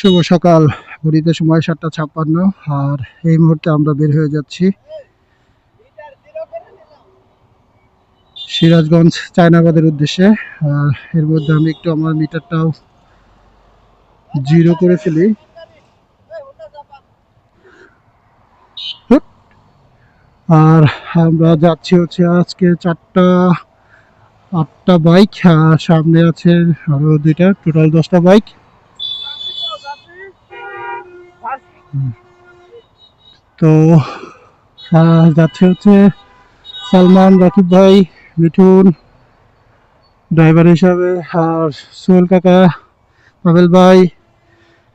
শুভ সকাল। ঘড়িতে সময় 7:56 আর এই মুহূর্তে আমরা বের হয়ে যাচ্ছি সিরাজগঞ্জ চায়নাবাদের উদ্দেশ্যে। আর এর মধ্যে আমি একটু আমার মিটারটাও জিরো করে ফেলি। আর আমরা যাচ্ছি হচ্ছে আজকে 8টা বাইক, আর সামনে আছে আরো 2টা, টোটাল 10টা বাইক। তো যাচ্ছে হচ্ছে সালমান, রাকিব ভাই, মিঠুন ড্রাইভার হিসাবে, আর সোহেল কাকা, পাবেল ভাই,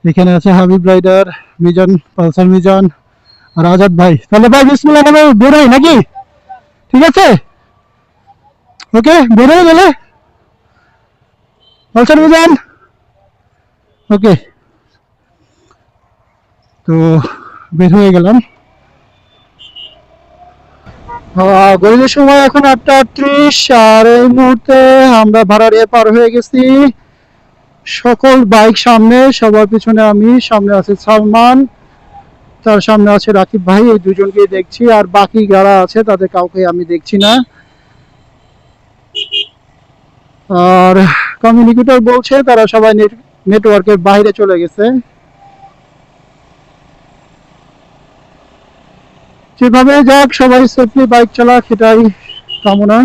এখানে আছে হাবিব রাইডার, মিজান, পালসার মিজান, আর আজাদ ভাই। তাহলে ভাই বিসমিল্লাহ বলে বেরোই নাকি? ঠিক আছে, ওকে বেরোই গেলে পালসার মিজান। ওকে, তো বের হয়ে গেলাম। ঘড়ির সময় এখন 8:38 আর এই মুহূর্তে আমরা ভাড়ারিয়া পার হয়ে গেছি। সকল বাইক সামনে, সবার পিছনে আমি, সামনে আছে সালমান, তার সামনে আছে রাকিব ভাই, এই দুজনকে দেখছি। আর বাকি যারা আছে তাদের কাউকে আমি দেখছি না। আর কমিউনিকেটর বলছে তারা সবাই নেটওয়ার্কের বাইরে চলে গেছে। যেভাবে যাক, সবাই সেফলি বাইক চালাক, এটাই কামনা।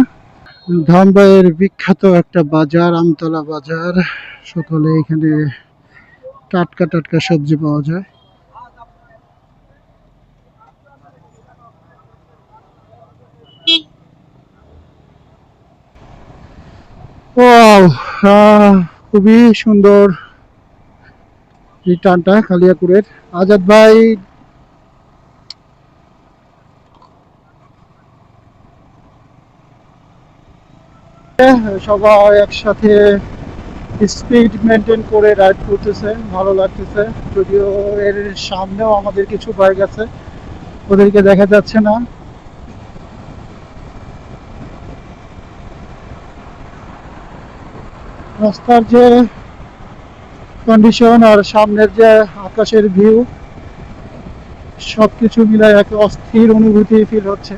ধামরাইয়ের বিখ্যাত একটা বাজার, আমতলা বাজার। সকালে এখানে টাটকা টাটকা সবজি পাওয়া যায়। ওয়াও, খুবই সুন্দর রিটার্নটা কালিয়াকুরের। আজাদ ভাই সবাই একসাথে স্পিড মেনটেন করে রাইড করতেছে, ভালো লাগতেছে। যদিও এর সামনেও আমাদের কিছু বাইক আছে, ওদেরকে দেখা যাচ্ছে না। রাস্তার যে কন্ডিশন আর সামনের যে আকাশের ভিউ, সবকিছু মিলায় এক অস্থির অনুভূতি ফিল হচ্ছে।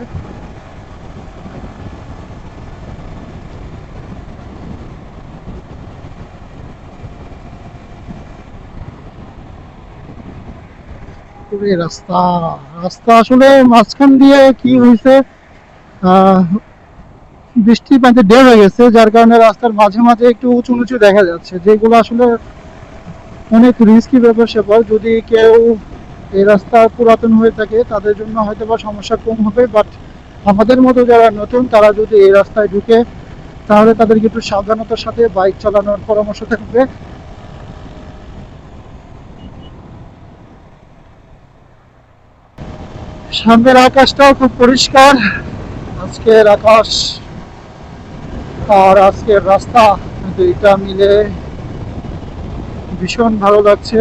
রাস্তা রাস্তা আসলে মাঝখান দিয়ে কি হয়েছে, বৃষ্টি পানিতে ঢেউ হয়ে গেছে, যার কারণে রাস্তার মাঝে মাঝে একটু উঁচু নিচু দেখা যাচ্ছে, যেগুলো আসলে অনেক রিস্কি ব্যাপার স্যাপার। যদি কেউ এই রাস্তা পুরাতন হয়ে থাকে তাদের জন্য হয়তো বা সমস্যা কম হবে, বাট আমাদের মতো যারা নতুন তারা যদি এই রাস্তায় ঢুকে তাহলে তাদেরকে একটু সাবধানতার সাথে বাইক চালানোর পরামর্শ থাকবে। সামনের আকাশটাও খুব পরিষ্কার। আজকের আকাশ আর আজকের রাস্তা দুইটা মিলে ভীষণ ভালো লাগছে।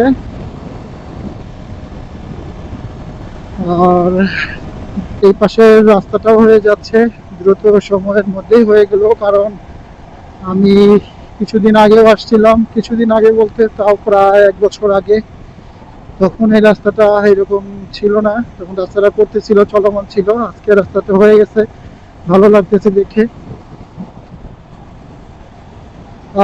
আর এই পাশের রাস্তাটাও হয়ে যাচ্ছে দ্রুত সময়ের মধ্যেই হয়ে গেল, কারণ আমি কিছুদিন আগেও আসছিলাম। কিছুদিন আগে বলতে তাও প্রায় 1 বছর আগে। তখন এই রাস্তাটা এরকম ছিল না, তখন রাস্তাটা করতেছিল, চলমান ছিল। আজকে রাস্তাটা হয়ে গেছে, ভালো লাগতেছে দেখে।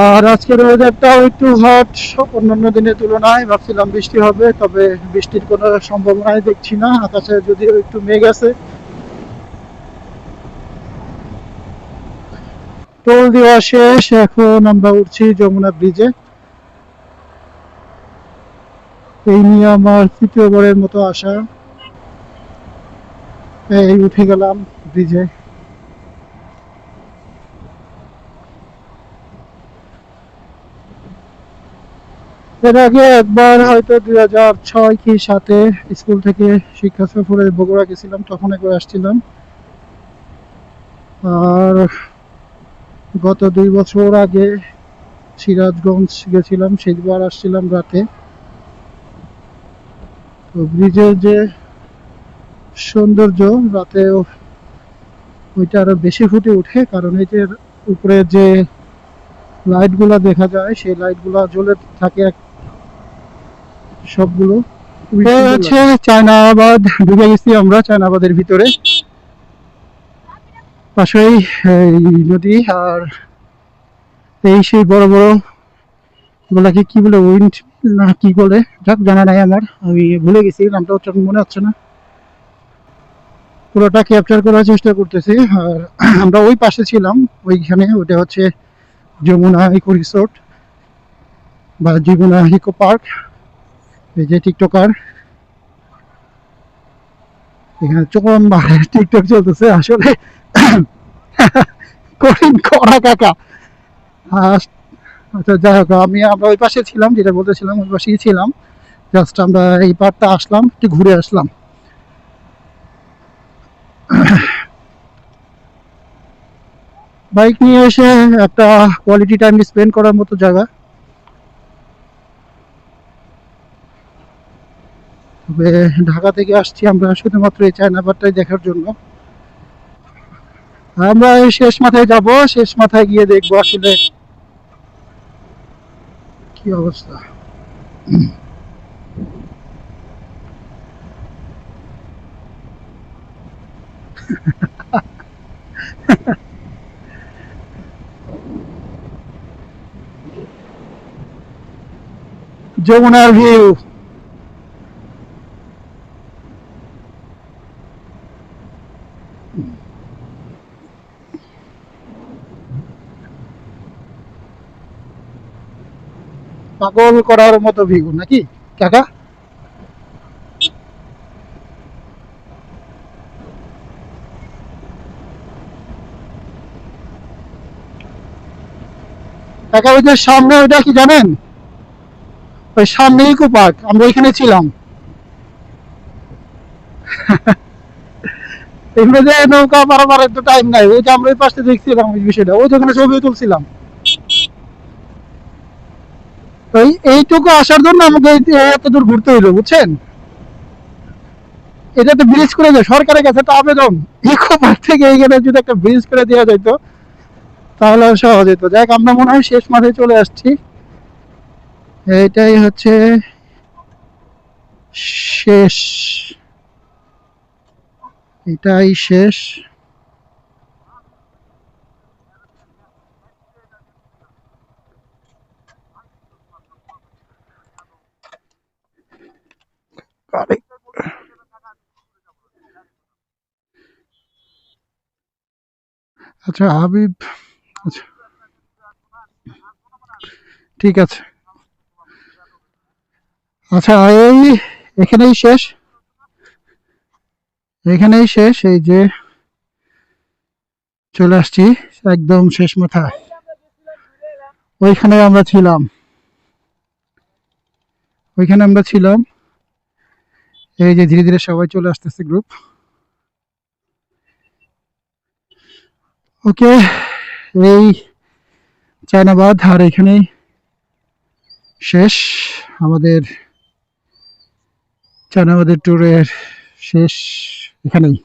আর আজকের ওয়েদারটাও একটু হট, অন্যান্য দিনের তুলনায়। ভাবছিলাম বৃষ্টি হবে, তবে বৃষ্টির কোনো সম্ভাবনাই দেখছি না। আকাশে যদিও একটু মেঘ আছে। টোল দেওয়া শেষ, এখন আমরা উঠছি যমুনা ব্রিজে। এই নিয়ে আমার 3য়বারের মতো আসা। এই উঠে গেলাম ব্রিজে। এর আগে একবার হয়তো 2006 কি 7-এ স্কুল থেকে শিক্ষা সফরে বগুড়া গেছিলাম, তখন একবার আসছিলাম। আর গত 2 বছর আগে সিরাজগঞ্জ গেছিলাম, সেবার আসছিলাম রাতে। তো ব্রিজের যে সৌন্দর্য রাতে ওইটা আরো বেশি ফুটে ওঠে, কারণ এই যে উপরে যে লাইটগুলা দেখা যায় সেই লাইটগুলা জ্বলে থাকে সবগুলো খুবই তো সুন্দর হচ্ছে লাগে। চায়নাবাদ ঢুকে গেছি আমরা, চায়নাবাদের ভিতরে। পাশেই এই নদী, আর এই সেই বড় বড় গুলাকে কি বলে, উইন্ড না কি বলে, যাক জানা নাই আমার, আমি ভুলে গেছি নামটা, হচ্ছে মনে হচ্ছে না। পুরোটা ক্যাপচার করার চেষ্টা করতেছি। আর আমরা ওই পাশে ছিলাম, ওইখানে, ওটা হচ্ছে যমুনা ইকো রিসোর্ট বা যমুনা ইকো পার্ক। এই যে টিকটকার, এখানে চরম টিকটক চলতেছে আসলে। কঠিন করা কাকা। আচ্ছা যাই হোক, আমরা ওই পাশে ছিলাম, যেটা বলতেছিলাম ওই পাশেই ছিলাম। জাস্ট আমরা এই পার্টটা আসলাম, একটু ঘুরে আসলাম। বাইক নিয়ে এসে একটা কোয়ালিটি টাইম স্পেন্ড করার মতো জায়গা। তবে ঢাকা থেকে আসছি আমরা শুধুমাত্র এই চায়নাবাদটাই দেখার জন্য। আমরা এই শেষ মাথায় যাব, শেষ মাথায় গিয়ে দেখবো আসলে কি অবস্থা। যমুনার ভিউ। পাগল করার মতো ভিউ নাকি কাকা? কাকা ওই যে সামনে, ওইটা কি জানেন? ওই সামনে ইকো পার্ক, আমরা ওইখানে ছিলাম। এগুলো যে নৌকা পারাপার একটু টাইম নাই, ওই যে আমরা ওই পাশে দেখছিলাম ওই বিষয়টা, ওই যেখানে ছবি তুলছিলাম। ওই এইটুকু আসার জন্য আমাকে এত দূর ঘুরতে হইলো, বুঝছেন? এটা তো ব্রিজ করে দেয়, সরকারের কাছে একটা আবেদন, ইকো পার্ক থেকে এইখানে যদি একটা ব্রিজ করে দেওয়া যেত তাহলে আর সহজ হতো। যাক, আমরা মনে হয় শেষ মাঠে চলে আসছি। এইটাই হচ্ছে শেষ, এটাই শেষ। আচ্ছা হাবিব, আচ্ছা ঠিক আছে। আচ্ছা এই এখানেই শেষ, এখানেই শেষ। এই যে চলে আসছি একদম শেষ মাথায়, ওইখানে আমরা ছিলাম, ওইখানে আমরা ছিলাম। এই যে ধীরে ধীরে সবাই চলে আসতেছে গ্রুপ। ওকে, এই চায়নাবাদ, আর এখানেই শেষ আমাদের চায়নাবাদের ট্যুরের শেষ, এখানেই।